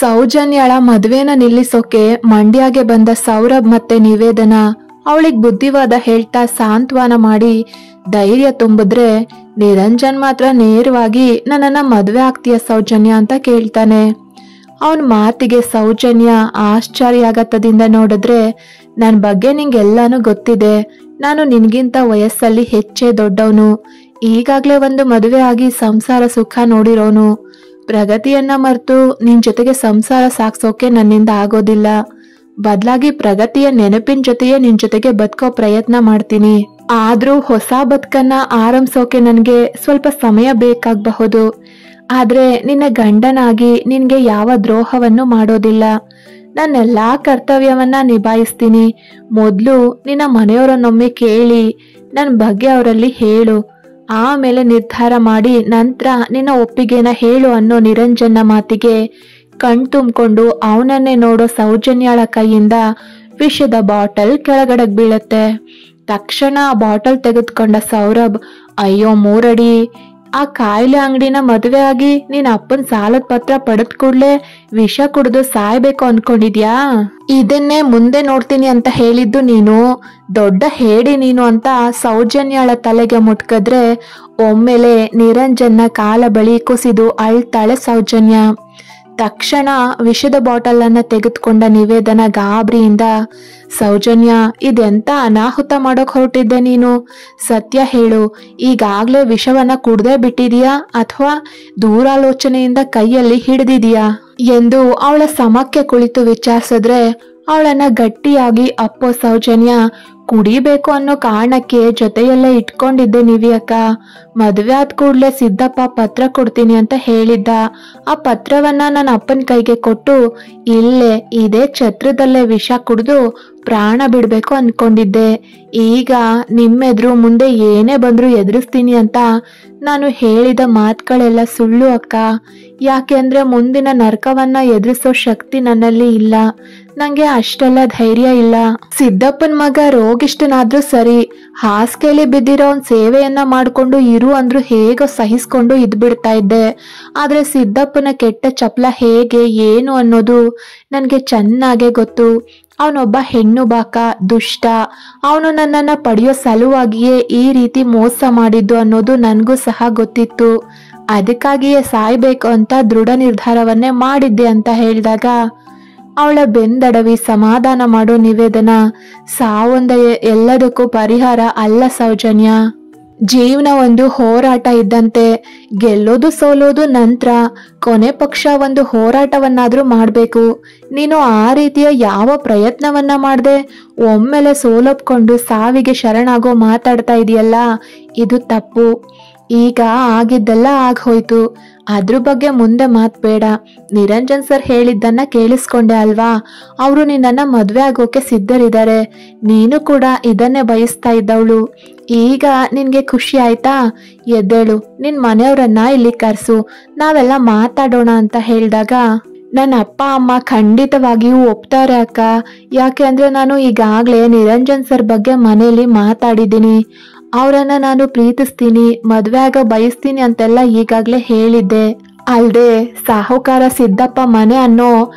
ಸೌಜನ್ಯಳ ಮದ್ವೆನ ನಿಲ್ಲಿಸೋಕೆ ಮಂಡ್ಯಗೆ ಬಂದ ಸೌರಭ್ ಮತ್ತೆ ನಿವೇದನಾ ಅವಳಿಗೆ ಬುದ್ಧಿವಾದ ಹೇಳ್ತಾ ಸಾಂತ್ವನ ಮಾಡಿ ಧೈರ್ಯ ತುಂಬಿದ್ರೆ ನಿರಂಜನ್ ಮಾತ್ರ ನೇರವಾಗಿ ನನ್ನನ್ನ ಮದ್ವೆ ಆಗ್ತೀಯ ಸೌಜನ್ಯ ಅಂತ ಕೇಳ್ತಾನೆ. ಅವನ ಮಾತಿಗೆ ಸೌಜನ್ಯ ಆಶ್ಚರ್ಯಾಗತದಿಂದ ನೋಡಿದ್ರೆ, ನನ್ನ ಬಗ್ಗೆ ನಿಂಗೆಲ್ಲಾನು ಗೊತ್ತಿದೆ, ನಾನು ನಿನ್ಗಿಂತ ವಯಸ್ಸಲ್ಲಿ ಹೆಚ್ಚೇ ದೊಡ್ಡವನು, ಈಗಾಗ್ಲೇ ಒಂದು ಮದುವೆ ಆಗಿ ಸಂಸಾರ ಸುಖ ನೋಡಿರೋನು, ಪ್ರಗತಿಯನ್ನ ಮರೆತು ನಿನ್ ಜೊತೆಗೆ ಸಂಸಾರ ಸಾಕ್ಸೋಕೆ ನನ್ನಿಂದ ಆಗೋದಿಲ್ಲ. ಬದಲಾಗಿ ಪ್ರಗತಿಯ ನೆನಪಿನ ಜೊತೆಯೇ ನಿನ್ ಜೊತೆಗೆ ಬದುಕೋ ಪ್ರಯತ್ನ ಮಾಡ್ತೀನಿ. ಆದ್ರೂ ಹೊಸ ಬದುಕನ್ನ ಆರಂಭಿಸೋಕೆ ನನ್ಗೆ ಸ್ವಲ್ಪ ಸಮಯ ಬೇಕಾಗಬಹುದು. ಆದ್ರೆ ನಿನ್ನ ಗಂಡನಾಗಿ ನಿನ್ಗೆ ಯಾವ ದ್ರೋಹವನ್ನು ಮಾಡೋದಿಲ್ಲ. ನನ್ನೆಲ್ಲಾ ಕರ್ತವ್ಯವನ್ನ ನಿಭಾಯಿಸ್ತೀನಿ. ಮೊದ್ಲು ನಿನ್ನ ಮನೆಯವರನ್ನೊಮ್ಮೆ ಕೇಳಿ ನನ್ನ ಬಗ್ಗೆ ಅವರಲ್ಲಿ ಹೇಳು, ಆಮೇಲೆ ನಿರ್ಧಾರ ಮಾಡಿ ನಂತರ ನಿನ್ನ ಒಪ್ಪಿಗೆನ ಹೇಳು ಅನ್ನೋ ನಿರಂಜನ್ನ ಮಾತಿಗೆ ಕಣ್ ತುಂಬಿಕೊಂಡು ಅವನನ್ನೇ ನೋಡೋ ಸೌಜನ್ಯಳ ಕೈಯಿಂದ ವಿಷದ ಬಾಟಲ್ ಕೆಳಗಡೆಗೆ ಬೀಳತ್ತೆ. ತಕ್ಷಣ ಆ ಬಾಟಲ್ ತೆಗೆದುಕೊಂಡ ಸೌರಭ್, ಅಯ್ಯೋ ಮೂರಡಿ, ಆ ಕಾಯಿಲೆ ಅಂಗಡಿನ ಮದುವೆ ಆಗಿ ನಿನ್ ಅಪ್ಪನ ಸಾಲದ ಪತ್ರ ಪಡೆದ್ ಕೂಡ್ಲೆ ವಿಷ ಕುಡಿದು ಸಾಯ್ಬೇಕು ಅನ್ಕೊಂಡಿದ್ಯಾ? ಇದನ್ನೇ ಮುಂದೆ ನೋಡ್ತೀನಿ ಅಂತ ಹೇಳಿದ್ದು ನೀನು, ದೊಡ್ಡ ಹೇಡಿ ನೀನು ಅಂತ ಸೌಜನ್ಯಳ ತಲೆಗೆ ಮುಟ್ಕದ್ರೆ ಒಮ್ಮೆಲೆ ನಿರಂಜನ್ನ ಕಾಲ ಬಳಿ ಕುಸಿದು ಅಳ್ತಾಳೆ ಸೌಜನ್ಯ. ತಕ್ಷಣ ವಿಷದ ಬಾಟಲ್ ಅನ್ನ ತೆಗೆದುಕೊಂಡ ನಿವೇದನ ಗಾಬರಿಯಿಂದ, ಸೌಜನ್ಯ, ಇದೆಂತ ಅನಾಹುತ ಮಾಡೋಕ್ ಹೊರಟಿದ್ದೆ ನೀನು? ಸತ್ಯ ಹೇಳು, ಈಗಾಗ್ಲೇ ವಿಷವನ್ನ ಕುಡ್ದೇ ಬಿಟ್ಟಿದೀಯಾ ಅಥವಾ ದೂರಾಲೋಚನೆಯಿಂದ ಕೈಯಲ್ಲಿ ಹಿಡಿದಿದೀಯಾ ಎಂದು ಅವಳ ಸಮಕ್ಕೆ ಕುಳಿತು ವಿಚಾರಿಸಿದ್ರೆ ಅವಳನ್ನ ಗಟ್ಟಿಯಾಗಿ ಅಪ್ಪೋ ಸೌಜನ್ಯ, ಕುಡಿಬೇಕು ಅನ್ನೋ ಕಾರಣಕ್ಕೆ ಜೊತೆಯಲ್ಲೇ ಇಟ್ಕೊಂಡಿದ್ದೆ ನಿವ್ಯಕ್ಕ. ಮದುವೆ ಆದ ಕೂಡ್ಲೆ ಸಿದ್ದಪ್ಪ ಪತ್ರ ಕೊಡ್ತೀನಿ ಅಂತ ಹೇಳಿದ್ದ. ಆ ಪತ್ರವನ್ನ ನನ್ನ ಅಪ್ಪನ ಕೈಗೆ ಕೊಟ್ಟು ಇಲ್ಲೇ ಇದೇ ಛತ್ರದಲ್ಲೇ ವಿಷ ಕುಡಿದು ಪ್ರಾಣ ಬಿಡ್ಬೇಕು ಅನ್ಕೊಂಡಿದ್ದೆ. ಈಗ ನಿಮ್ಮೆದ್ರು ಮುಂದೆ ಏನೇ ಬಂದ್ರು ಎದುರಿಸ್ತೀನಿ ಅಂತ ನಾನು ಹೇಳಿದ ಮಾತುಗಳೆಲ್ಲ ಸುಳ್ಳು ಅಕ್ಕ. ಯಾಕೆಂದ್ರೆ ಮುಂದಿನ ನರಕವನ್ನ ಎದುರಿಸೋ ಶಕ್ತಿ ನನ್ನಲ್ಲಿ ಇಲ್ಲ. ನಂಗೆ ಅಷ್ಟೆಲ್ಲ ಧೈರ್ಯ ಇಲ್ಲ. ಸಿದ್ದಪ್ಪನ ಮಗ ರೋಗಿಷ್ಠನಾದ್ರೂ ಸರಿ, ಹಾಸಿಗೆಯಲ್ಲಿ ಬಿದ್ದಿರೋ ಅವ್ನ ಸೇವೆಯನ್ನ ಮಾಡ್ಕೊಂಡು ಇರು ಅಂದ್ರು ಹೇಗೋ ಸಹಿಸ್ಕೊಂಡು ಇದ್ಬಿಡ್ತಾ ಇದ್ದೆ. ಆದ್ರೆ ಸಿದ್ದಪ್ಪನ ಕೆಟ್ಟ ಚಪಲ ಹೇಗೆ ಏನು ಅನ್ನೋದು ನನ್ಗೆ ಚೆನ್ನಾಗೆ ಗೊತ್ತು. ಅವನೊಬ್ಬ ಹೆಣ್ಣು ಬಾಕ, ದುಷ್ಟ. ಅವನು ನನ್ನನ್ನ ಪಡೆಯೋ ಸಲುವಾಗಿಯೇ ಈ ರೀತಿ ಮೋಸ ಮಾಡಿದ್ದು ಅನ್ನೋದು ನನಗೂ ಸಹ ಗೊತ್ತಿತ್ತು. ಅದಕ್ಕಾಗಿಯೇ ಸಾಯ್ಬೇಕು ಅಂತ ದೃಢ ನಿರ್ಧಾರವನ್ನೇ ಮಾಡಿದ್ದೆ ಅಂತ ಹೇಳಿದಾಗ ಅವಳ ಬೆಂದಡವಿ ಸಮಾಧಾನ ಮಾಡೋ ನಿವೇದನ, ಸಾವೊಂದ ಎಲ್ಲದಕ್ಕೂ ಪರಿಹಾರ ಅಲ್ಲ ಸೌಜನ್ಯ. ಜೀವನ ಒಂದು ಹೋರಾಟ ಇದ್ದಂತೆ, ಗೆಲ್ಲೋದು ಸೋಲೋದು ನಂತರ, ಕೊನೆ ಪಕ್ಷ ಒಂದು ಹೋರಾಟವನ್ನಾದ್ರೂ ಮಾಡ್ಬೇಕು. ನೀನು ಆ ರೀತಿಯ ಯಾವ ಪ್ರಯತ್ನವನ್ನ ಮಾಡದೆ ಒಮ್ಮೆಲೆ ಸೋಲೊಪ್ಕೊಂಡು ಸಾವಿಗೆ ಶರಣಾಗೋ ಮಾತಾಡ್ತಾ ಇದೆಯಲ್ಲ, ಇದು ತಪ್ಪು. ಈಗ ಆಗಿದ್ದೆಲ್ಲ ಆಗೋಯ್ತು, ಅದ್ರ ಬಗ್ಗೆ ಮುಂದೆ ಮಾತ್ ಬೇಡ. ನಿರಂಜನ್ ಸರ್ ಹೇಳಿದ್ದನ್ನ ಕೇಳಿಸ್ಕೊಂಡೆ ಅಲ್ವಾ? ಅವರು ನಿನ್ನನ್ನ ಮದ್ವೆ ಆಗೋಕೆ ಸಿದ್ಧರಿದ್ದಾರೆ. ನೀನು ಕೂಡ ಇದನ್ನೇ ಬಯಸ್ತಾ ಇದ್ದವಳು. ಈಗ ನಿನ್ಗೆ ಖುಷಿ ಆಯ್ತಾ? ಎದ್ದೇಳು, ನಿನ್ ಮನೆಯವರನ್ನ ಇಲ್ಲಿ ಕರ್ಸು, ನಾವೆಲ್ಲ ಮಾತಾಡೋಣ ಅಂತ ಹೇಳಿದಾಗ, ನನ್ನ ಅಪ್ಪ ಅಮ್ಮ ಖಂಡಿತವಾಗಿಯೂ ಒಪ್ತಾರೆ ಅಕ್ಕ. ಯಾಕೆ ಅಂದ್ರೆ ನಾನು ಈಗಾಗ್ಲೇ ನಿರಂಜನ್ ಸರ್ ಬಗ್ಗೆ ಮನೇಲಿ ಮಾತಾಡಿದ್ದೀನಿ. ಅವರನ್ನ ನಾನು ಪ್ರೀತಿಸ್ತೀನಿ, ಮದ್ವೆ ಆಗ ಬಯಸ್ತೀನಿ ಅಂತೆಲ್ಲ ಈಗಾಗ್ಲೇ ಹೇಳಿದ್ದೆ. ಅಲ್ದೆ ಸಾಹುಕಾರ ಸಿದ್ದಪ್ಪ ಮನೆ ಅನ್ನೋ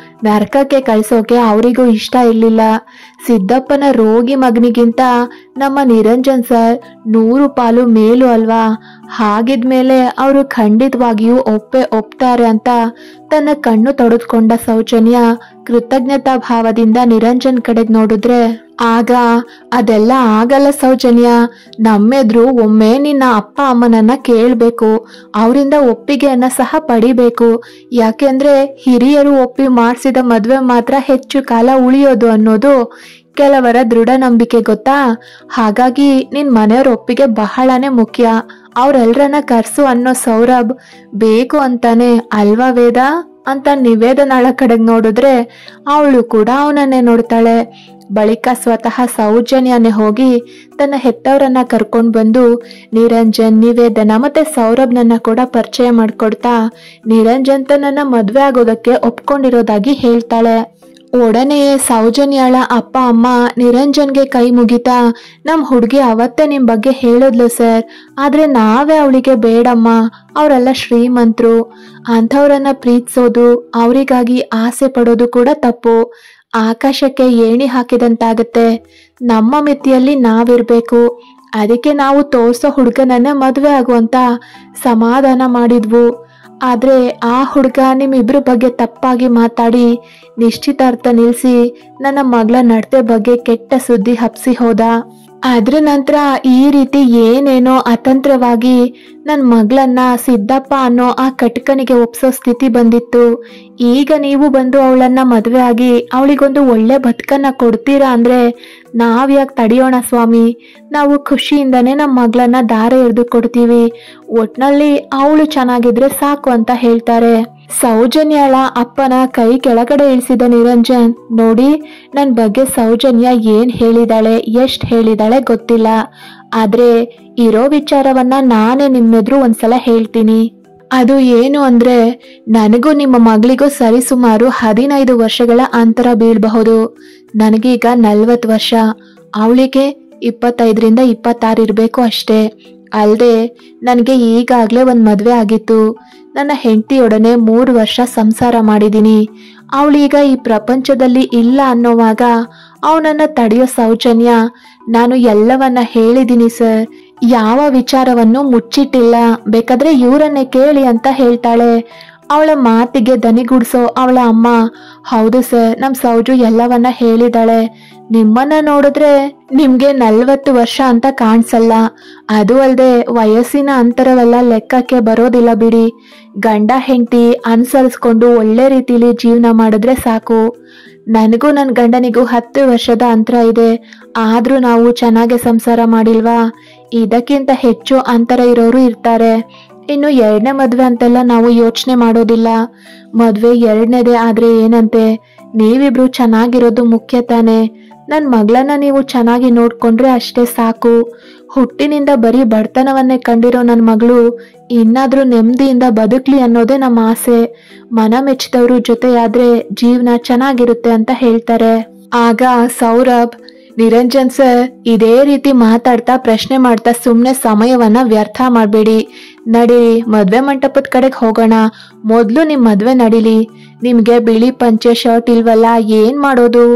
ನರಕಕ್ಕೆ ಕಳ್ಸೋಕೆ ಅವರಿಗೂ ಇಷ್ಟ ಇರ್ಲಿಲ್ಲ. ಸಿದ್ದಪ್ಪನ ರೋಗಿ ಮಗನಿಗಿಂತ ನಮ್ಮ ನಿರಂಜನ್ ಸರ್ 100 ಪಾಲು ಮೇಲು ಅಲ್ವಾ? ಹಾಗಿದ್ಮೇಲೆ ಅವರು ಖಂಡಿತವಾಗಿಯೂ ಒಪ್ತಾರೆ ಅಂತ ತನ್ನ ಕಣ್ಣು ತೊಡೆದುಕೊಂಡ ಸೌಜನ್ಯ ಕೃತಜ್ಞತಾ ಭಾವದಿಂದ ನಿರಂಜನ್ ಕಡೆಗೆ ನೋಡಿದ್ರೆ, ಆಗ ಅದೆಲ್ಲ ಆಗಲ್ಲ ಸೌಜನ್ಯ. ನಮ್ಮೆದ್ರು ಒಮ್ಮೆ ನಿನ್ನ ಅಪ್ಪ ಅಮ್ಮನನ್ನ ಕೇಳ್ಬೇಕು, ಅವರಿಂದ ಒಪ್ಪಿಗೆಯನ್ನ ಸಹ ಪಡಿಬೇಕು. ಯಾಕೆಂದ್ರೆ ಹಿರಿಯರು ಒಪ್ಪಿ ಮಾಡಿಸಿದ ಮದ್ವೆ ಮಾತ್ರ ಹೆಚ್ಚು ಕಾಲ ಉಳಿಯೋದು ಅನ್ನೋದು ಕೆಲವರ ದೃಢ ನಂಬಿಕೆ ಗೊತ್ತಾ? ಹಾಗಾಗಿ ನಿನ್ ಮನೆಯವ್ರ ಒಪ್ಪಿಗೆ ಬಹಳನೇ ಮುಖ್ಯ. ಅವ್ರೆಲ್ರನ್ನ ಕರ್ಸು ಅನ್ನೋ ಸೌರಭ್ ಬೇಕು ಅಂತಾನೆ ಅಲ್ವಾ ವೇದ ಅಂತ ನಿವೇದನಾಳ ಕಡೆಗೆ ನೋಡಿದ್ರೆ ಅವಳು ಕೂಡ ಅವನನ್ನೇ ನೋಡ್ತಾಳೆ. ಬಳಿಕ ಸ್ವತಃ ಸೌಜನ್ಯನೇ ಹೋಗಿ ತನ್ನ ಹೆತ್ತವರನ್ನ ಕರ್ಕೊಂಡು ಬಂದು ನಿರಂಜನ್, ನಿವೇದನ ಮತ್ತೆ ಸೌರಭ್ನನ್ನ ಕೂಡ ಪರಿಚಯ ಮಾಡ್ಕೊಡ್ತಾ ನಿರಂಜನ್ ತನ್ನನ್ನ ಮದ್ವೆ ಆಗೋದಕ್ಕೆ ಒಪ್ಕೊಂಡಿರೋದಾಗಿ ಹೇಳ್ತಾಳೆ. ಒಡನೆಯೇ ಸೌಜನ್ಯಾಳ ಅಪ್ಪ ಅಮ್ಮ ನಿರಂಜನ್ಗೆ ಕೈ ಮುಗಿತಾ, ನಮ್ಮ ಹುಡುಗಿ ಅವತ್ತೇ ನಿಮ್ಮ ಬಗ್ಗೆ ಹೇಳಿದ್ಲು ಸರ್, ಆದ್ರೆ ನಾವೇ ಅವಳಿಗೆ ಬೇಡಮ್ಮ, ಅವರೆಲ್ಲ ಶ್ರೀಮಂತರು, ಅಂಥವ್ರನ್ನ ಪ್ರೀತಿಸೋದು ಅವರಿಗಾಗಿ ಆಸೆ ಪಡೋದು ಕೂಡ ತಪ್ಪು, ಆಕಾಶಕ್ಕೆ ಏಣಿ ಹಾಕಿದಂತಾಗತ್ತೆ, ನಮ್ಮ ಮಿತಿಯಲ್ಲಿ ನಾವಿರ್ಬೇಕು, ಅದಕ್ಕೆ ನಾವು ತೋರ್ಸೋ ಹುಡುಗನನ್ನ ಮದುವೆ ಆಗುವಂತ ಸಮಾಧಾನ ಮಾಡಿದ್ವು. ಆದ್ರೆ ಆ ಹುಡುಗ ನಿಮ್ಮಿಬ್ರ ಬಗ್ಗೆ ತಪ್ಪಾಗಿ ಮಾತಾಡಿ ನಿಶ್ಚಿತಾರ್ಥ ನಿಲ್ಸಿ ನನ್ನ ಮಗಳ ನಡತೆ ಬಗ್ಗೆ ಕೆಟ್ಟ ಸುದ್ದಿ ಹಬ್ಸಿ ಹೋದ. ಅದ್ರ ನಂತರ ಈ ರೀತಿ ಏನೇನೋ ಅತಂತ್ರವಾಗಿ ನನ್ನ ಮಗಳನ್ನ ಸಿದ್ದಪ್ಪ ಅನ್ನೋ ಆ ಕಟಕನಿಗೆ ಒಪ್ಸೋ ಸ್ಥಿತಿ ಬಂದಿತ್ತು. ಈಗ ನೀವು ಬಂದು ಅವಳನ್ನ ಮದುವೆ ಆಗಿ ಅವಳಿಗೊಂದು ಒಳ್ಳೆ ಬದುಕನ್ನ ಕೊಡ್ತೀರಾ ಅಂದ್ರೆ ನಾವ್ಯಾಕೆ ತಡೆಯೋಣ ಸ್ವಾಮಿ, ನಾವು ಖುಷಿಯಿಂದನೇ ನಮ್ಮ ಮಗಳನ್ನ ದಾರೆ ಎರೆದು ಕೊಡ್ತೀವಿ, ಒಟ್ನಲ್ಲಿ ಅವಳು ಚೆನ್ನಾಗಿದ್ರೆ ಸಾಕು ಅಂತ ಹೇಳ್ತಾರೆ. ಸೌಜನ್ಯಾಳ ಅಪ್ಪನ ಕೈ ಕೆಳಗಡೆ ಇಳಿಸಿದ ನಿರಂಜನ್, ನೋಡಿ ನನ್ನ ಬಗ್ಗೆ ಸೌಜನ್ಯ ಏನ್ ಹೇಳಿದಾಳೆ, ಎಷ್ಟ್ ಹೇಳಿದಾಳೆ ಗೊತ್ತಿಲ್ಲ, ಆದ್ರೆ ಇರೋ ವಿಚಾರವನ್ನ ನಾನೇ ನಿಮ್ಮೆದ್ರು ಒಂದ್ಸಲ ಹೇಳ್ತೀನಿ. ಅದು ಏನು ಅಂದ್ರೆ, ನನಗೂ ನಿಮ್ಮ ಮಗಳಿಗೂ ಸರಿಸುಮಾರು 15 ವರ್ಷಗಳ ಅಂತರ ಬೀಳ್ಬಹುದು. ನನಗೀಗ 40 ವರ್ಷ, ಅವಳಿಗೆ 25ರಿಂದ 26 ಇರಬೇಕು ಅಷ್ಟೇ. ಅಲ್ಲದೆ ನನಗೆ ಈಗಾಗಲೇ ಒಂದು ಮದುವೆ ಆಗಿತ್ತು. ನನ್ನ ಹೆಂಡತಿಯೊಡನೆ 3 ವರ್ಷ ಸಂಸಾರ ಮಾಡಿದ್ದೀನಿ. ಅವಳೀಗ ಈ ಪ್ರಪಂಚದಲ್ಲಿ ಇಲ್ಲ ಅನ್ನೋವಾಗ ಅವನನ್ನ ತಡೆಯೋ ಸೌಜನ್ಯ, ನಾನು ಎಲ್ಲವನ್ನ ಹೇಳಿದ್ದೀನಿ ಸರ್, ಯಾವ ವಿಚಾರವನ್ನು ಮುಚ್ಚಿಟ್ಟಿಲ್ಲ, ಬೇಕಾದ್ರೆ ಇವರನ್ನೇ ಕೇಳಿ ಅಂತ ಹೇಳ್ತಾಳೆ. ಅವಳ ಮಾತಿಗೆ ದನಿಗುಡ್ಸೋ ಅವಳ ಅಮ್ಮ, ಹೌದು ಸರ್, ನಮ್ ಸೌಜು ಎಲ್ಲವನ್ನ ಹೇಳಿದಾಳೆ, ನಿಮ್ಮನ್ನ ನೋಡಿದ್ರೆ ನಿಮ್ಗೆ 40 ವರ್ಷ ಅಂತ ಕಾಣಿಸಲ್ಲ, ಅದು ಅಲ್ಲದೆ ವಯಸ್ಸಿನ ಅಂತರವೆಲ್ಲ ಲೆಕ್ಕಕ್ಕೆ ಬರೋದಿಲ್ಲ ಬಿಡಿ, ಗಂಡ ಹೆಂಡತಿ ಅನುಸರಿಸ್ಕೊಂಡು ಒಳ್ಳೆ ರೀತಿಲಿ ಜೀವನ ಮಾಡಿದ್ರೆ ಸಾಕು. ನನಗೂ ನನ್ನ ಗಂಡನಿಗೂ 10 ವರ್ಷದ ಅಂತರ ಇದೆ, ಆದ್ರೂ ನಾವು ಚೆನ್ನಾಗಿ ಸಂಸಾರ ಮಾಡಿಲ್ವಾ, ಇದಕ್ಕಿಂತ ಹೆಚ್ಚು ಅಂತರ ಇರೋರು ಇರ್ತಾರೆ. ಇನ್ನು 2ನೇ ಮದ್ವೆ ಅಂತೆಲ್ಲ ನಾವು ಯೋಚನೆ ಮಾಡೋದಿಲ್ಲ, ಮದ್ವೆ 2ನೇದೇ ಆದ್ರೆ ಏನಂತೆ, ನೀವಿಬ್ರು ಚೆನ್ನಾಗಿರೋದು ಮುಖ್ಯ ತಾನೆ, ನನ್ನ ಮಗಳನ್ನ ನೀವು ಚೆನ್ನಾಗಿ ನೋಡ್ಕೊಂಡ್ರೆ ಅಷ್ಟೇ ಸಾಕು. ಹುಟ್ಟಿನಿಂದ ಬರೀ ಬಡತನವನ್ನೇ ಕಂಡಿರೋ ನನ್ನ ಮಗಳು ಇನ್ನಾದ್ರೂ ನೆಮ್ಮದಿಯಿಂದ ಬದುಕ್ಲಿ ಅನ್ನೋದೇ ನಮ್ಮ ಆಸೆ. ಮನ ಮೆಚ್ಚಿದವರು ಜೊತೆಯಾದ್ರೆ ಜೀವನ ಚೆನ್ನಾಗಿರುತ್ತೆ ಅಂತ ಹೇಳ್ತಾರೆ. ಆಗ ಸೌರಭ್, ನಿರಂಜನ್ ಸರ್, ಇದೇ ರೀತಿ ಮಾತಾಡ್ತಾ ಪ್ರಶ್ನೆ ಮಾಡ್ತಾ ಸುಮ್ಮನೆ ಸಮಯವನ್ನ ವ್ಯರ್ಥ ಮಾಡಬೇಡಿ, ನಡೀರಿ ಮದ್ವೆ ಮಂಟಪದ ಕಡೆಗೆ ಹೋಗೋಣ, ಮೊದಲು ನಿಮ್ಮ ಮದ್ವೆ ನಡೀಲಿ, ನಿಮ್ಗೆ ಬಿಳಿ ಪಂಚೆ ಶರ್ಟ್ ಇಲ್ವಲ್ಲ, ಏನ್ ಮಾಡೋದು,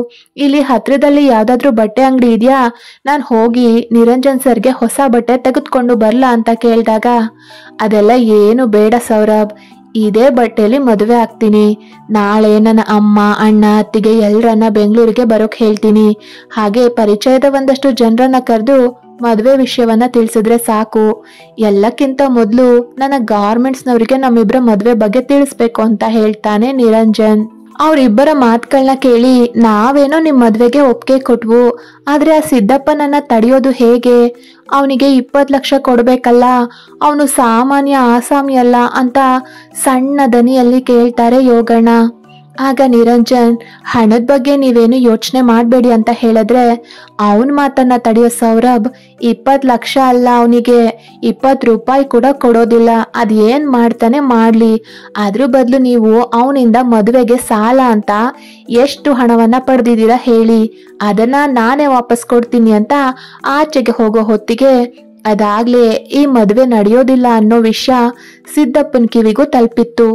ಇಲ್ಲಿ ಹತ್ರದಲ್ಲಿ ಯಾವ್ದಾದ್ರು ಬಟ್ಟೆ ಅಂಗಡಿ ಇದೆಯಾ, ನಾನು ಹೋಗಿ ನಿರಂಜನ್ ಸರ್ಗೆ ಹೊಸ ಬಟ್ಟೆ ತೆಗೆದುಕೊಂಡು ಬರ್ಲಾ ಅಂತ ಕೇಳಿದಾಗ, ಅದೆಲ್ಲ ಏನು ಬೇಡ ಸೌರಭ್, ಇದೇ ಬಟ್ಟೆಯಲ್ಲಿ ಮದುವೆ ಆಗ್ತೀನಿ, ನಾಳೆ ನನ್ನ ಅಮ್ಮ ಅಣ್ಣ ಅತ್ತಿಗೆ ಎಲ್ಲರನ್ನ ಬೆಂಗಳೂರಿಗೆ ಬರೋಕ್ ಹೇಳ್ತೀನಿ, ಹಾಗೆ ಪರಿಚಯದ ಒಂದಷ್ಟು ಜನರನ್ನ ಕರೆದು ಮದುವೆ ವಿಷಯವನ್ನ ತಿಳಿಸಿದ್ರೆ ಸಾಕು, ಎಲ್ಲಕ್ಕಿಂತ ಮೊದಲು ನನ್ನ ಗಾರ್ಮೆಂಟ್ಸ್ನವರಿಗೆ ನಮ್ಮಿಬ್ಬರ ಮದುವೆ ಬಗ್ಗೆ ತಿಳಿಸ್ಬೇಕು ಅಂತ ಹೇಳ್ತಾನೆ ನಿರಂಜನ್. ಅವರಿಬ್ಬರ ಮಾತುಗಳನ್ನ ಕೇಳಿ, ನಾವೇನೋ ನಿಮ್ಮ ಮದ್ವೆಗೆ ಒಪ್ಪಿಗೆ ಕೊಟ್ವು, ಆದ್ರೆ ಆ ಸಿದ್ದಪ್ಪನನ್ನ ತಡೆಯೋದು ಹೇಗೆ, ಅವನಿಗೆ 20 ಲಕ್ಷ ಕೊಡ್ಬೇಕಲ್ಲ, ಅವನು ಸಾಮಾನ್ಯ ಆಸಾಮಿ ಅಲ್ಲ ಅಂತ ಸಣ್ಣ ದನಿಯಲ್ಲಿ ಕೇಳ್ತಾರೆ ಯೋಗಣ್ಣ. ಆಗ ನಿರಂಜನ್, ಹಣದ ಬಗ್ಗೆ ನೀವೇನು ಯೋಚನೆ ಮಾಡಬೇಡಿ ಅಂತ ಹೇಳಿದ್ರೆ ಅವನ ಮಾತನ್ನ ತಡೆಯೋ ಸೌರಭ್, 20 ಲಕ್ಷ ಅಲ್ಲ, ಅವನಿಗೆ 20 ರೂಪಾಯಿ ಕೂಡ ಕೊಡೋದಿಲ್ಲ, ಅದೇನ್ ಮಾಡ್ತಾನೆ ಮಾಡ್ಲಿ, ಅದ್ರ ಬದಲು ನೀವು ಅವನಿಂದ ಮದುವೆಗೆ ಸಾಲ ಅಂತ ಎಷ್ಟು ಹಣವನ್ನ ಪಡೆದಿದ್ದೀರಾ ಹೇಳಿ, ಅದನ್ನ ನಾನೇ ವಾಪಸ್ ಕೊಡ್ತೀನಿ ಅಂತ ಆಚೆಗೆ ಹೋಗೋ ಹೊತ್ತಿಗೆ ಅದಾಗ್ಲೇ ಈ ಮದುವೆ ನಡೆಯೋದಿಲ್ಲ ಅನ್ನೋ ವಿಷಯ ಸಿದ್ದಪ್ಪನ ಕಿವಿಗೂ ತಲುಪಿತ್ತು.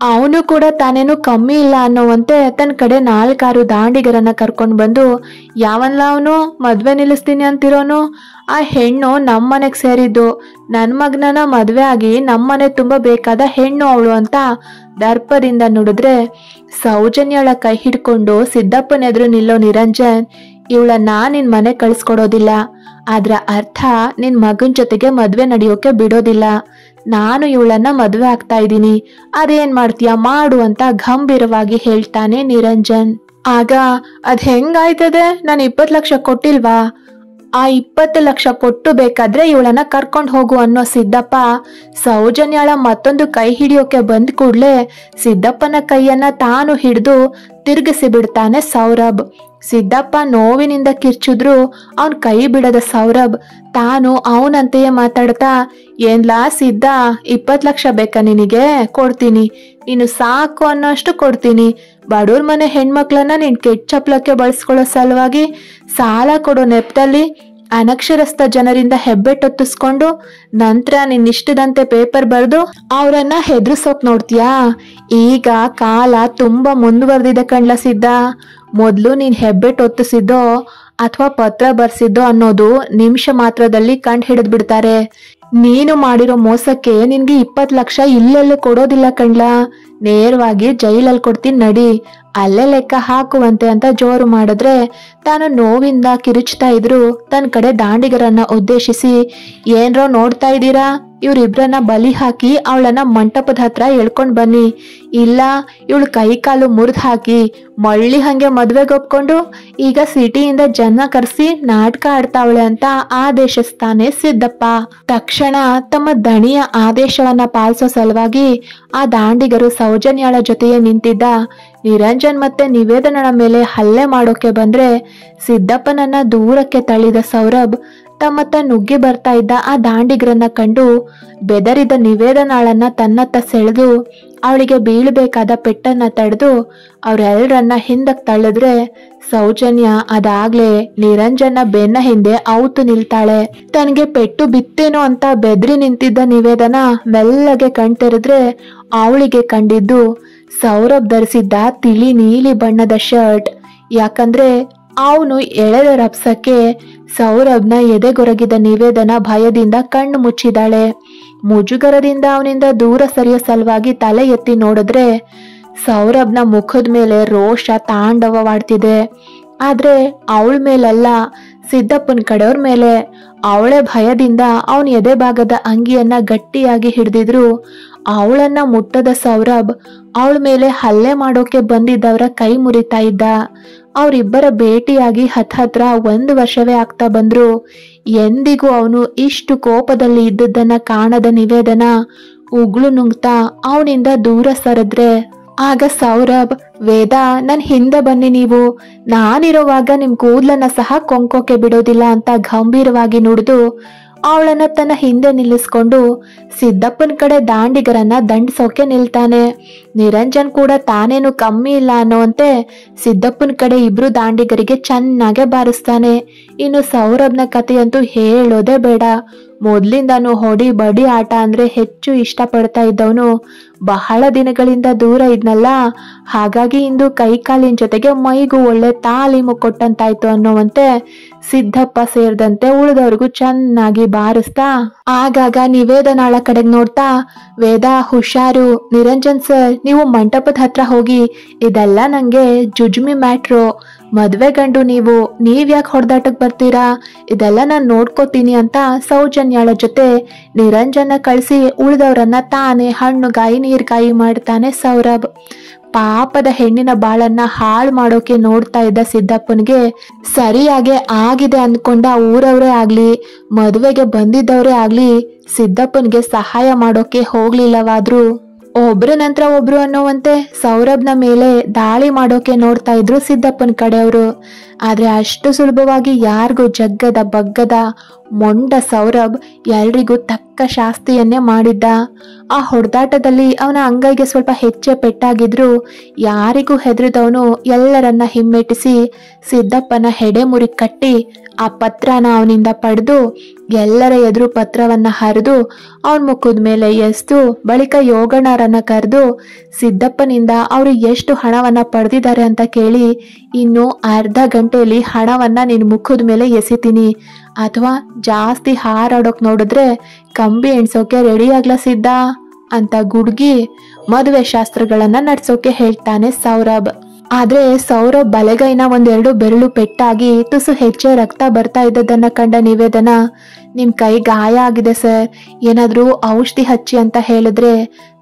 ಅವನು ಕೂಡ ತಾನೇನು ಕಮ್ಮಿ ಇಲ್ಲ ಅನ್ನೋವಂತೆ ತನ್ನ ಕಡೆ 4-6 ದಾಂಡಿಗರನ್ನ ಕರ್ಕೊಂಡು ಬಂದು, ಯಾವನ್ಲ ಅವನು ಮದ್ವೆ ನಿಲ್ಲಿಸ್ತೀನಿ ಅಂತಿರೋನು, ಆ ಹೆಣ್ಣು ನಮ್ಮನೆಗೆ ಸೇರಿದ್ದು, ನನ್ನ ಮಗನನ್ನ ಮದ್ವೆ ಆಗಿ ನಮ್ಮನೆ ತುಂಬ ಬೇಕಾದ ಹೆಣ್ಣು ಅವಳು ಅಂತ ದರ್ಪದಿಂದ ನುಡಿದ್ರೆ, ಸೌಜನ್ಯಳ ಕೈ ಹಿಡ್ಕೊಂಡು ಸಿದ್ದಪ್ಪನ ಎದುರು ನಿಲ್ಲೋ ನಿರಂಜನ್, ಇವಳನ್ನ ನಿನ್ ಮನೆ ಕಳಿಸ್ಕೊಡೋದಿಲ್ಲ, ಅದ್ರ ಅರ್ಥ ನಿನ್ ಮಗನ್ ಜೊತೆಗೆ ಮದ್ವೆ ನಡೆಯೋಕೆ ಬಿಡೋದಿಲ್ಲ, ನಾನು ಇವಳನ್ನ ಮದ್ವೆ ಆಗ್ತಾ ಇದ್ದೀನಿ, ಅದೇನ್ ಮಾಡ್ತೀಯ ಮಾಡು ಅಂತ ಗಂಭೀರವಾಗಿ ಹೇಳ್ತಾನೆ ನಿರಂಜನ್. ಆಗ ಅದ್ ಹೆಂಗಾಯ್ತದೆ, ನಾನು 20 ಲಕ್ಷ ಕೊಟ್ಟಿಲ್ವಾ, ಆ 20 ಲಕ್ಷ ಕೊಟ್ಟು ಬೇಕಾದ್ರೆ ಇವಳನ್ನ ಕರ್ಕೊಂಡು ಹೋಗು ಅನ್ನೋ ಸಿದ್ದಪ್ಪ ಸೌಜನ್ಯಾಳ ಮತ್ತೊಂದು ಕೈ ಹಿಡಿಯೋಕೆ ಬಂದ್ ಕೂಡ್ಲೆ ಸಿದ್ದಪ್ಪನ ಕೈಯನ್ನ ತಾನು ಹಿಡಿದು ತಿರುಗಿಸಿ ಬಿಡ್ತಾನೆ ಸೌರಭ್. ಸಿದ್ದಪ್ಪ ನೋವಿನಿಂದ ಕಿರ್ಚಿದ್ರು ಅವನ್ ಕೈ ಬಿಡದ ಸೌರಭ್ ತಾನು ಅವನಂತೆಯೇ ಮಾತಾಡ್ತಾ, ಏನ್ಲಾ ಸಿದ್ದ, 20 ಲಕ್ಷ ಬೇಕಾ ನಿನಗೆ, ಕೊಡ್ತೀನಿ, ನೀನು ಸಾಕು ಅನ್ನೋಷ್ಟು ಕೊಡ್ತೀನಿ, ಬಡವ್ರ ಮನೆ ಹೆಣ್ಮಕ್ಳನ್ನ ನೀನ್ ಕೆಟ್ಟ ಚಪ್ಲಕ್ಕೆ ಬಳಸ್ಕೊಳ್ಳೋ ಸಲುವಾಗಿ ಸಾಲ ಕೊಡೋ ನೆಪದಲ್ಲಿ ಅನಕ್ಷರಸ್ಥ ಜನರಿಂದ ಹೆಬ್ಬೆಟ್ಟೊತ್ತಿಸ್ಕೊಂಡು ನಂತರ ನಿನ್ನಿಷ್ಟದಂತೆ ಪೇಪರ್ ಬರೆದು ಅವರನ್ನ ಹೆದರ್ಸೋಕ್ ನೋಡ್ತೀಯಾ? ಈಗ ಕಾಲ ತುಂಬಾ ಮುಂದುವರೆದಿದೆ ಕಣ್ಲ ಸಿದ್ಧ. ಮೊದ್ಲು ನೀನ್ ಹೆಬ್ಬೆಟ್ಟೊತ್ತಿಸಿದ್ದೋ ಅಥವಾ ಪತ್ರ ಬರ್ಸಿದ್ದೋ ಅನ್ನೋದು ನಿಮಿಷ ಮಾತ್ರದಲ್ಲಿ ಕಂಡು ಹಿಡಿದ್ ಬಿಡ್ತಾರೆ. ನೀನು ಮಾಡಿರೋ ಮೋಸಕ್ಕೆ ನಿನ್ಗೆ 20 ಲಕ್ಷ ಇಲ್ಲೆಲ್ಲೂ ಕೊಡೋದಿಲ್ಲ ಕಣ್ಲ, ನೇರವಾಗಿ ಜೈಲಲ್ಲಿ ಕೊಡ್ತೀನಿ ನಡಿ, ಅಲ್ಲೇ ಲೆಕ್ಕ ಹಾಕುವಂತೆ ಅಂತ ಜೋರು ಮಾಡಿದ್ರೆ ತಾನು ನೋವಿಂದ ಕಿರುಚ್ತಾ ಇದ್ರು ತನ್ನ ಕಡೆ ದಾಂಡಿಗರನ್ನ ಉದ್ದೇಶಿಸಿ, ಏನ್ರೋ ನೋಡ್ತಾ ಇದ್ದೀರಾ, ಇವ್ರಿಬ್ರನ್ನ ಬಲಿ ಹಾಕಿ ಅವಳನ್ನ ಮಂಟಪದ ಹತ್ರ ಎಳ್ಕೊಂಡ್ ಬನ್ನಿ, ಇಲ್ಲ ಇವಳು ಕೈ ಕಾಲು ಮುರಿದು ಹಾಕಿ ಮಳ್ಳಿ ಹಂಗೆ ಮದ್ವೆಗೆ ಒಪ್ಕೊಂಡು ಈಗ ಸಿಟಿಯಿಂದ ಜನ ಕರೆಸಿ ನಾಟಕ ಆಡ್ತಾವಳೆ ಅಂತ ಆದೇಶಿಸ್ತಾನೆ ಸಿದ್ದಪ್ಪ. ತಕ್ಷಣ ತಮ್ಮ ದಣಿಯ ಆದೇಶವನ್ನ ಪಾಲಿಸೋ ಸಲುವಾಗಿ ಆ ದಾಂಡಿಗರು ಸೌಜನ್ಯಾಳ ಜೊತೆಯೇ ನಿಂತಿದ್ದ ನಿರಂಜನ್ ಮತ್ತೆ ನಿವೇದನಳ ಮೇಲೆ ಹಲ್ಲೆ ಮಾಡೋಕೆ ಬಂದ್ರೆ ಸಿದ್ದಪ್ಪನನ್ನ ದೂರಕ್ಕೆ ತಳ್ಳಿದ ಸೌರಭ್ ತಮ್ಮತ್ತ ನುಗ್ಗಿ ಬರ್ತಾ ಇದ್ದ ಆ ದಾಂಡಿಗರನ್ನ ಕಂಡು ಬೆದರಿದ ನಿವೇದನಾಳನ್ನ ತನ್ನತ್ತ ಸೆಳೆದು ಅವಳಿಗೆ ಬೀಳಬೇಕಾದ ಪೆಟ್ಟನ್ನ ತಡೆದು ಅವ್ರೆಲ್ಲರನ್ನ ಹಿಂದಕ್ಕೆ ತಳ್ಳಿದ್ರೆ ಸೌಜನ್ಯ ಅದಾಗ್ಲೇ ನಿರಂಜನ್ನ ಬೆನ್ನ ಹಿಂದೆ ಔತು ನಿಲ್ತಾಳೆ. ತನಗೆ ಪೆಟ್ಟು ಬಿತ್ತೇನೋ ಅಂತ ಬೆದ್ರಿ ನಿಂತಿದ್ದ ನಿವೇದನ ಮೆಲ್ಲಗೆ ಕಣ್ತೆರೆದ್ರೆ ಅವಳಿಗೆ ಕಂಡಿದ್ದು ಸೌರಭ್ ಧರಿಸಿದ್ದ ತಿಳಿ ನೀಲಿ ಬಣ್ಣದ ಶರ್ಟ್. ಯಾಕಂದ್ರೆ ಅವನು ಎಳೆದ ರಪ್ಸಕ್ಕೆ ಸೌರಭ್ನ ಎದೆಗೊರಗಿದ ನಿವೇದನ ಭಯದಿಂದ ಕಣ್ಣು ಮುಚ್ಚಿದಾಳೆ. ಮುಜುಗರದಿಂದ ಅವನಿಂದ ದೂರ ಸರಿಯೋ ಸಲುವಾಗಿ ತಲೆ ಎತ್ತಿ ನೋಡಿದ್ರೆ ಸೌರಭ್ನ ಮುಖದ ಮೇಲೆ ರೋಷ ತಾಂಡವವಾಡ್ತಿದೆ. ಆದ್ರೆ ಅವಳ ಮೇಲಲ್ಲ, ಸಿದ್ದಪ್ಪನ ಕಡೆಯವ್ರ ಮೇಲೆ. ಅವಳೇ ಭಯದಿಂದ ಅವನ ಎದೆ ಭಾಗದ ಅಂಗಿಯನ್ನ ಗಟ್ಟಿಯಾಗಿ ಹಿಡಿದಿದ್ರು ಅವಳನ್ನ ಮುಟ್ಟದ ಸೌರಭ್ ಅವಳ ಮೇಲೆ ಹಲ್ಲೆ ಮಾಡೋಕೆ ಬಂದಿದ್ದವರ ಕೈ ಮುರಿತಾ ಇದ್ದ. ಅವರಿಬ್ಬರ ಭೇಟಿಯಾಗಿ ಹತ್ರ 1 ವರ್ಷವೇ ಆಗ್ತಾ ಬಂದ್ರು. ಎಂದಿಗೂ ಅವನು ಇಷ್ಟು ಕೋಪದಲ್ಲಿ ಇದ್ದದ್ದನ್ನ ಕಾಣದ ನಿವೇದನ ಉಗ್ಳು ನುಂಗ್ತಾ ಅವನಿಂದ ದೂರ ಸರಿದ್ರೆ ಆಗ ಸೌರಭ್, ವೇದ ನನ್ ಹಿಂದೆ ಬನ್ನಿ, ನೀವು ನಾನಿರೋವಾಗ ನಿಮ್ ಕೂದ್ಲನ್ನ ಸಹ ಕೊಂಕೋಕೆ ಬಿಡೋದಿಲ್ಲ ಅಂತ ಗಂಭೀರವಾಗಿ ನುಡಿದು ಅವಳನ್ನ ತನ್ನ ಹಿಂದೆ ನಿಲ್ಲಿಸ್ಕೊಂಡು ಸಿದ್ದಪ್ಪನ ಕಡೆ ದಾಂಡಿಗರನ್ನ ದಂಡಿಸೋಕೆ ನಿಲ್ತಾನೆ. ನಿರಂಜನ್ ಕೂಡ ತಾನೇನು ಕಮ್ಮಿ ಇಲ್ಲ ಅನ್ನೋಂತೆ ಸಿದ್ದಪ್ಪನ ಕಡೆ ಇಬ್ರು ದಾಂಡಿಗರಿಗೆ ಚೆನ್ನಾಗೆ ಬಾರಿಸ್ತಾನೆ. ಇನ್ನು ಸೌರಭ್ನ ಕಥೆಯಂತೂ ಹೇಳೋದೇ ಬೇಡ. ಮೊದ್ಲಿಂದಾನು ಹೊಡಿ ಬಡಿ ಆಟ ಅಂದ್ರೆ ಹೆಚ್ಚು ಇಷ್ಟಪಡ್ತಾ ಇದ್ದವನು ಬಹಳ ದಿನಗಳಿಂದ ದೂರ ಇದ್ನಲ್ಲ, ಹಾಗಾಗಿ ಇಂದು ಕೈಕಾಲಿನ ಜೊತೆಗೆ ಮೈಗೂ ಒಳ್ಳೆ ತಾಲೀಮು ಕೊಟ್ಟಂತಾಯ್ತು ಅನ್ನೋವಂತೆ ಸಿದ್ದಪ್ಪ ಸೇರಿದಂತೆ ಉಳಿದವ್ರಿಗೂ ಚೆನ್ನಾಗಿ ಬಾರಿಸ್ತಾ ಆಗಾಗ ನಿವೇದನಾಳ ಕಡೆಗೆ ನೋಡ್ತಾ, ವೇದ ಹುಷಾರು, ನಿರಂಜನ್ ಸರ್ ನೀವು ಮಂಟಪದ ಹತ್ರ ಹೋಗಿ, ಇದೆಲ್ಲ ನಂಗೆ ಜುಜ್ಮಿ ಮ್ಯಾಟ್ರು, ಮದ್ವೆ ಗಂಡು ನೀವ್ಯಾಕೆ ಹೊಡೆದಾಟಕ್ಕೆ ಬರ್ತೀರಾ, ಇದೆಲ್ಲ ನಾನು ನೋಡ್ಕೋತೀನಿ ಅಂತ ಸೌಜನ್ಯಾಳ ಜೊತೆ ನಿರಂಜನ ಕಳಿಸಿ ಉಳಿದವರನ್ನ ತಾನೇ ಹಣ್ಣುಗಾಯಿ ನೀರ್ಗಾಯಿ ಮಾಡ್ತಾನೆ ಸೌರಭ್. ಪಾಪದ ಹೆಣ್ಣಿನ ಬಾಳನ್ನ ಹಾಳು ಮಾಡೋಕೆ ನೋಡ್ತಾ ಇದ್ದ ಸಿದ್ದಪ್ಪನಿಗೆ ಸರಿಯಾಗೆ ಆಗಿದೆ ಅಂದ್ಕೊಂಡ ಊರವರೇ ಆಗ್ಲಿ ಮದುವೆಗೆ ಬಂದಿದ್ದವರೇ ಆಗ್ಲಿ ಸಿದ್ದಪ್ಪನಿಗೆ ಸಹಾಯ ಮಾಡೋಕೆ ಹೋಗ್ಲಿಲ್ಲವಾದ್ರು ಒಬ್ರ ನಂತರ ಒಬ್ರು ಅನ್ನೋವಂತೆ ಸೌರಭ್ನ ಮೇಲೆ ದಾಳಿ ಮಾಡೋಕೆ ನೋಡ್ತಾ ಇದ್ರು ಸಿದ್ದಪ್ಪನ ಕಡೆಯವರು. ಆದ್ರೆ ಅಷ್ಟು ಸುಲಭವಾಗಿ ಯಾರಿಗೂ ಜಗ್ಗದ ಬಗ್ಗದ ಮೊಂಡ ಸೌರಭ್ ಎಲ್ರಿಗೂ ತಕ್ಕ ಶಾಸ್ತಿಯನ್ನೇ ಮಾಡಿದ್ದ. ಆ ಹೊಡೆದಾಟದಲ್ಲಿ ಅವನ ಅಂಗೈಗೆ ಸ್ವಲ್ಪ ಹೆಚ್ಚೆ ಪೆಟ್ಟಾಗಿದ್ರು ಯಾರಿಗೂ ಹೆದರಿದವನು ಎಲ್ಲರನ್ನ ಹಿಮ್ಮೆಟ್ಟಿಸಿ ಸಿದ್ದಪ್ಪನ ಹೆಡೆ ಮುರಿ ಕಟ್ಟಿ ಆ ಪತ್ರನ ಅವನಿಂದ ಪಡೆದು ಎಲ್ಲರ ಎದುರು ಪತ್ರವನ್ನ ಹರಿದು ಅವನ ಮುಖದ ಮೇಲೆ ಎಸ್ದು ಬಳಿಕ ಯೋಗಣ್ಣರನ್ನ ಕರೆದು ಸಿದ್ದಪ್ಪನಿಂದ ಅವರು ಎಷ್ಟು ಹಣವನ್ನ ಪಡೆದಿದ್ದಾರೆ ಅಂತ ಕೇಳಿ, ಇನ್ನು ಅರ್ಧ ಗಂಟೆಯಲ್ಲಿ ಹಣವನ್ನ ನಿನ್ ಮುಖದ ಮೇಲೆ ಎಸಿತೀನಿ, ಅಥವಾ ಜಾಸ್ತಿ ಹಾರಾಡೋಕ್ ನೋಡಿದ್ರೆ ಕಂಬಿ ಎಣ್ಸೋಕೆ ರೆಡಿ ಆಗ್ಲ ಸಿದ್ಧ ಅಂತ ಗುಡ್ಗಿ ಮದುವೆ ಶಾಸ್ತ್ರಗಳನ್ನ ನಡ್ಸೋಕೆ ಹೇಳ್ತಾನೆ ಸೌರಭ್. ಆದ್ರೆ ಸೌರಭ್ ಬಲೆಗೈನ 1-2 ಬೆರಳು ಪೆಟ್ಟಾಗಿ ತುಸು ಹೆಚ್ಚೆ ರಕ್ತ ಬರ್ತಾ ಇದ್ದದನ್ನ ಕಂಡ ನಿವೇದನ, ನಿಮ್ ಕೈ ಗಾಯ ಆಗಿದೆ ಸರ್, ಏನಾದ್ರೂ ಔಷಧಿ ಹಚ್ಚಿ ಅಂತ ಹೇಳಿದ್ರೆ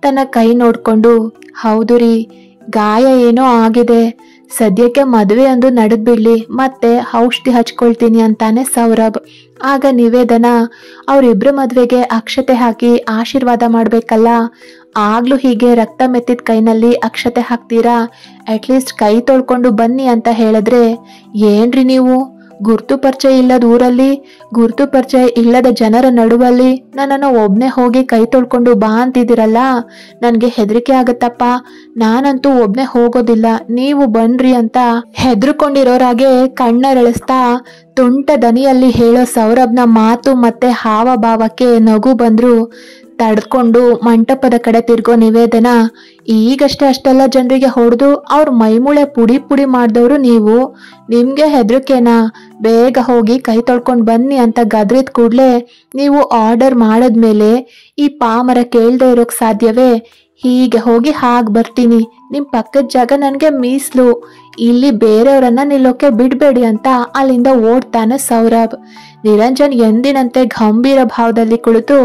ತನ್ನ ಕೈ ನೋಡ್ಕೊಂಡು, ಹೌದು ರೀ ಗಾಯ ಏನೋ ಆಗಿದೆ, ಸದ್ಯಕ್ಕೆ ಮದುವೆ ಒಂದು ನಡೆದ್ಬಿಡ್ಲಿ ಮತ್ತೆ ಔಷಧಿ ಹಚ್ಕೊಳ್ತೀನಿ ಅಂತಾನೆ ಸೌರಭ್. ಆಗ ನಿವೇದನ ಅವರಿಬ್ರು ಮದ್ವೆಗೆ ಅಕ್ಷತೆ ಹಾಕಿ ಆಶೀರ್ವಾದ ಮಾಡ್ಬೇಕಲ್ಲ, ಆಗ್ಲೂ ಹೀಗೆ ರಕ್ತ ಮೆತ್ತಿದ ಕೈನಲ್ಲಿ ಅಕ್ಷತೆ ಹಾಕ್ತೀರಾ, ಅಟ್ಲೀಸ್ಟ್ ಕೈ ತೊಳ್ಕೊಂಡು ಬನ್ನಿ ಅಂತ ಹೇಳಿದ್ರೆ, ಏನ್ರಿ ನೀವು ಗುರ್ತು ಪರಿಚಯ ಇಲ್ಲದ ಊರಲ್ಲಿ, ಗುರ್ತು ಪರಿಚಯ ಇಲ್ಲದ ಜನರ ನಡುವಲ್ಲಿ ನನ್ನನ್ನು ಒಬ್ನೇ ಹೋಗಿ ಕೈ ತೊಳ್ಕೊಂಡು ಬಾ ಅಂತಿದ್ದೀರಲ್ಲ, ನನ್ಗೆ ಹೆದರಿಕೆ ಆಗತ್ತಪ್ಪ. ನಾನಂತೂ ಒಬ್ನೇ ಹೋಗೋದಿಲ್ಲ, ನೀವು ಬನ್ರಿ ಅಂತ ಹೆದರ್ಕೊಂಡಿರೋರಾಗೆ ಕಣ್ಣರಳಿಸ್ತಾ ತುಂಟ ದನಿಯಲ್ಲಿ ಹೇಳೋ ಸೌರಭ್ನ ಮಾತು ಮತ್ತೆ ಹಾವಭಾವಕ್ಕೆ ನಗು ಬಂದ್ರು ತಡ್ಕೊಂಡು ಮಂಟಪದ ಕಡೆ ತಿರ್ಗೋ ನಿವೇದನ, ಈಗಷ್ಟೇ ಅಷ್ಟೆಲ್ಲ ಜನರಿಗೆ ಹೊಡೆದು ಅವ್ರ ಮೈಮೂಳೆ ಪುಡಿ ಪುಡಿ ಮಾಡಿದವರು ನೀವು, ನಿಮ್ಗೆ ಹೆದರಿಕೆನಾ? ಬೇಗ ಹೋಗಿ ಕೈ ತೊಳ್ಕೊಂಡು ಬನ್ನಿ ಅಂತ ಗದ್ರಿದ ಕೂಡ್ಲೆ ನೀವು ಆರ್ಡರ್ ಮಾಡಿದ್ಮೇಲೆ ಈ ಪಾಮರ ಕೇಳ್ದೆ ಇರೋಕ್ ಸಾಧ್ಯವೇ? ಹೀಗೆ ಹೋಗಿ ಹಾಗೆ ಬರ್ತೀನಿ, ನಿಮ್ ಪಕ್ಕದ ಜಾಗ ನನ್ಗೆ ಮೀಸ್ಲು, ಇಲ್ಲಿ ಬೇರೆಯವರನ್ನ ನಿಲ್ಲೋಕೆ ಬಿಡ್ಬೇಡಿ ಅಂತ ಅಲ್ಲಿಂದ ಓಡ್ತಾನೆ ಸೌರಭ್. ನಿರಂಜನ್ ಎಂದಿನಂತೆ ಗಂಭೀರ ಭಾವದಲ್ಲಿ ಕುಳಿತು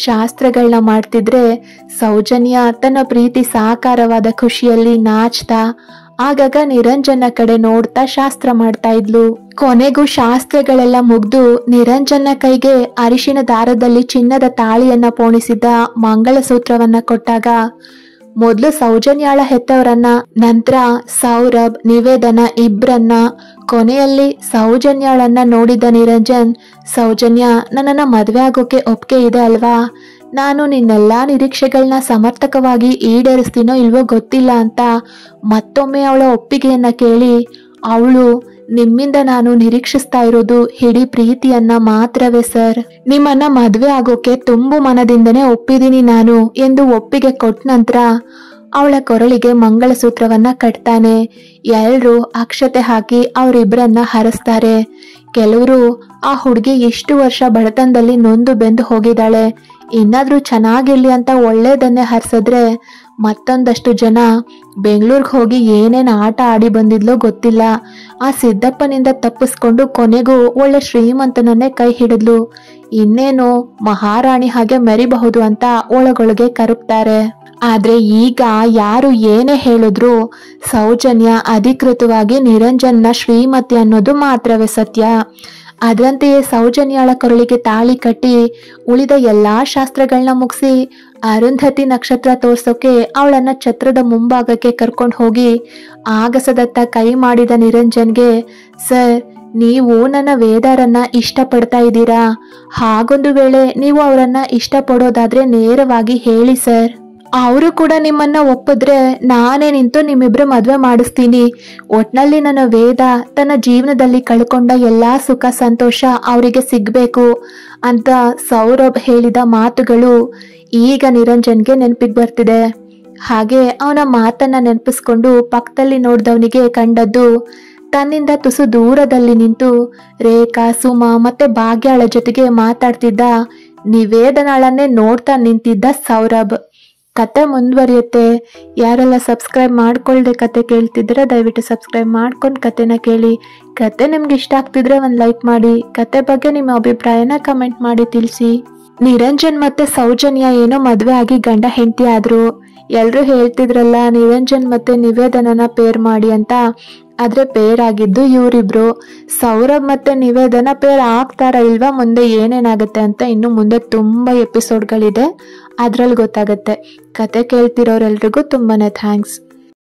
ಶಾಸ್ತ್ರಗಳನ್ನ ಮಾಡ್ತಿದ್ರೆ ಸೌಜನ್ಯ ತನ್ನ ಪ್ರೀತಿ ಸಾಕಾರವಾದ ಖುಷಿಯಲ್ಲಿ ನಾಚ್ತಾ ಆಗಾಗ ನಿರಂಜನ ಕಡೆ ನೋಡ್ತಾ ಶಾಸ್ತ್ರ ಮಾಡ್ತಾ ಇದ್ಲು. ಕೊನೆಗೂ ಶಾಸ್ತ್ರಗಳೆಲ್ಲ ಮುಗ್ದು ನಿರಂಜನ ಕೈಗೆ ಅರಿಶಿನ ದಾರದಲ್ಲಿ ಚಿನ್ನದ ತಾಳಿಯನ್ನ ಪೋಣಿಸಿದ್ದ ಮಂಗಳಸೂತ್ರವನ್ನ ಕೊಟ್ಟಾಗ ಮೊದ್ಲು ಸೌಜನ್ಯಾಳ ಹೆತ್ತವರನ್ನ, ನಂತರ ಸೌರಭ್, ನಿವೇದನ ಇಬ್ರನ್ನ, ಕೊನೆಯಲ್ಲಿ ಸೌಜನ್ಯಾಳನ್ನ ನೋಡಿದ ನಿರಂಜನ್, ಸೌಜನ್ಯ, ನನ್ನನ್ನ ಮದ್ವೆ ಆಗೋಕೆ ಒಪ್ಪಿಗೆ ಇದೆ ಅಲ್ವಾ? ನಾನು ನಿನ್ನೆಲ್ಲಾ ನಿರೀಕ್ಷೆಗಳನ್ನ ಸಮರ್ಥಕವಾಗಿ ಈಡೇರಿಸ್ತೀನೋ ಇಲ್ವೋ ಗೊತ್ತಿಲ್ಲ ಅಂತ ಮತ್ತೊಮ್ಮೆ ಅವಳ ಒಪ್ಪಿಗೆಯನ್ನ ಕೇಳಿ, ಅವಳು, ನಿಮ್ಮಿಂದ ನಾನು ನಿರೀಕ್ಷಿಸ್ತಾ ಇರೋದು ಹಿಡಿ ಪ್ರೀತಿಯನ್ನ ಮಾತ್ರವೇ ಸರ್. ನಿಮ್ಮನ್ನ ಮದ್ವೆ ಆಗೋಕೆ ತುಂಬು ಮನದಿಂದನೇ ಒಪ್ಪಿದೀನಿ ನಾನು ಎಂದು ಒಪ್ಪಿಗೆ ಕೊಟ್ಟ ನಂತರ ಅವಳ ಕೊರಳಿಗೆ ಮಂಗಳಸೂತ್ರವನ್ನ ಕಟ್ತಾನೆ. ಎಲ್ರು ಅಕ್ಷತೆ ಹಾಕಿ ಅವರಿಬ್ಬರನ್ನ ಹರಸ್ತಾರೆ. ಕೆಲವರು, ಆ ಹುಡುಗಿ ಇಷ್ಟು ವರ್ಷ ಬಡತನದಲ್ಲಿ ನೊಂದು ಬೆಂದು ಹೋಗಿದ್ದಾಳೆ, ಇನ್ನಾದ್ರೂ ಚೆನ್ನಾಗಿರ್ಲಿ ಅಂತ ಒಳ್ಳೇದನ್ನೇ ಹರಿಸಿದ್ರೆ, ಮತ್ತೊಂದಷ್ಟು ಜನ ಬೆಂಗಳೂರಿಗೆ ಹೋಗಿ ಏನೇನು ಆಟ ಆಡಿ ಬಂದಿದ್ಲೋ ಗೊತ್ತಿಲ್ಲ, ಆ ಸಿದ್ದಪ್ಪನಿಂದ ತಪ್ಪಿಸ್ಕೊಂಡು ಕೊನೆಗೂ ಒಳ್ಳೆ ಶ್ರೀಮಂತನನ್ನೇ ಕೈ ಹಿಡಿದ್ಲು, ಇನ್ನೇನು ಮಹಾರಾಣಿ ಹಾಗೆ ಮೆರಿಬಹುದು ಅಂತ ಒಳಗೊಳಗೆ ಕರುಪ್ತಾರೆ. ಆದ್ರೆ ಈಗ ಯಾರು ಏನೇ ಹೇಳಿದ್ರು ಸೌಜನ್ಯ ಅಧಿಕೃತವಾಗಿ ನಿರಂಜನ್ನ ಶ್ರೀಮತಿ ಅನ್ನೋದು ಮಾತ್ರವೇ ಸತ್ಯ. ಅದರಂತೆಯೇ ಸೌಜನ್ಯಾಳ ಕೊರಳಿಗೆ ತಾಳಿ ಕಟ್ಟಿ ಉಳಿದ ಎಲ್ಲಾ ಶಾಸ್ತ್ರಗಳನ್ನ ಮುಗಿಸಿ ಅರುಂಧತಿ ನಕ್ಷತ್ರ ತೋರ್ಸೋಕೆ ಅವಳನ್ನ ಛತ್ರದ ಮುಂಭಾಗಕ್ಕೆ ಕರ್ಕೊಂಡು ಹೋಗಿ ಆಗಸದತ್ತ ಕೈ ಮಾಡಿದ ನಿರಂಜನ್ಗೆ, ಸರ್, ನೀವು ನನ್ನ ವೇದಾರನ್ನ ಇಷ್ಟಪಡ್ತಾ ಇದ್ದೀರಾ? ಹಾಗೊಂದು ವೇಳೆ ನೀವು ಅವರನ್ನ ಇಷ್ಟಪಡೋದಾದ್ರೆ ನೇರವಾಗಿ ಹೇಳಿ ಸರ್. ಅವರು ಕೂಡ ನಿಮ್ಮನ್ನ ಒಪ್ಪಿದ್ರೆ ನಾನೇ ನಿಂತು ನಿಮ್ಮಿಬ್ರು ಮದ್ವೆ ಮಾಡಿಸ್ತೀನಿ. ಒಟ್ನಲ್ಲಿ ನನ್ನ ವೇದ ತನ್ನ ಜೀವನದಲ್ಲಿ ಕಳ್ಕೊಂಡ ಎಲ್ಲಾ ಸುಖ ಸಂತೋಷ ಅವರಿಗೆ ಸಿಗ್ಬೇಕು ಅಂತ ಸೌರಭ್ ಹೇಳಿದ ಮಾತುಗಳು ಈಗ ನಿರಂಜನ್ಗೆ ನೆನಪಿಗೆ ಬರ್ತಿದೆ. ಹಾಗೆ ಅವನ ಮಾತನ್ನ ನೆನಪಿಸ್ಕೊಂಡು ಪಕ್ಕದಲ್ಲಿ ನೋಡ್ದವನಿಗೆ ಕಂಡದ್ದು ತನ್ನಿಂದ ತುಸು ದೂರದಲ್ಲಿ ನಿಂತು ರೇಖಾ, ಸುಮಾ ಮತ್ತೆ ಭಾಗ್ಯಾಳ ಜೊತೆಗೆ ಮಾತಾಡ್ತಿದ್ದ ನಿವೇದನಾಳನ್ನೇ ನೋಡ್ತಾ ನಿಂತಿದ್ದ ಸೌರಭ್. ಕತೆ ಮುಂದುವರಿಯುತ್ತೆ. ಯಾರೆಲ್ಲ ಸಬ್ಸ್ಕ್ರೈಬ್ ಮಾಡ್ಕೊಳ್ದೆ ಕತೆ ಕೇಳ್ತಿದ್ರೆ ದಯವಿಟ್ಟು ಸಬ್ಸ್ಕ್ರೈಬ್ ಮಾಡ್ಕೊಂಡು ಕತೆನ ಕೇಳಿ. ಕತೆ ನಿಮ್ಗೆ ಇಷ್ಟ ಆಗ್ತಿದ್ರೆ ಒಂದು ಲೈಕ್ ಮಾಡಿ. ಕತೆ ಬಗ್ಗೆ ನಿಮ್ಮ ಅಭಿಪ್ರಾಯನ ಕಮೆಂಟ್ ಮಾಡಿ ತಿಳಿಸಿ. ನಿರಂಜನ್ ಮತ್ತೆ ಸೌಜನ್ಯ ಏನೋ ಮದ್ವೆ ಆಗಿ ಗಂಡ ಹೆಂಡತಿ ಆದ್ರು. ಎಲ್ರು ಹೇಳ್ತಿದ್ರಲ್ಲ ನಿರಂಜನ್ ಮತ್ತೆ ನಿವೇದನನ ಪೇರ್ ಮಾಡಿ ಅಂತ, ಆದ್ರೆ ಪೇರ್ ಆಗಿದ್ದು ಇವರಿಬ್ರು. ಸೌರಭ್ ಮತ್ತೆ ನಿವೇದನ ಪೇರ್ ಆಗ್ತಾರ ಇಲ್ವಾ, ಮುಂದೆ ಏನೇನಾಗುತ್ತೆ ಅಂತ ಇನ್ನು ಮುಂದೆ ತುಂಬಾ ಎಪಿಸೋಡ್ಗಳಿದೆ, ಅದ್ರಲ್ಲಿ ಗೊತ್ತಾಗುತ್ತೆ. ಕತೆ ಕೇಳ್ತಿರೋರೆಲ್ರಿಗೂ ತುಂಬಾನೇ ಥ್ಯಾಂಕ್ಸ್.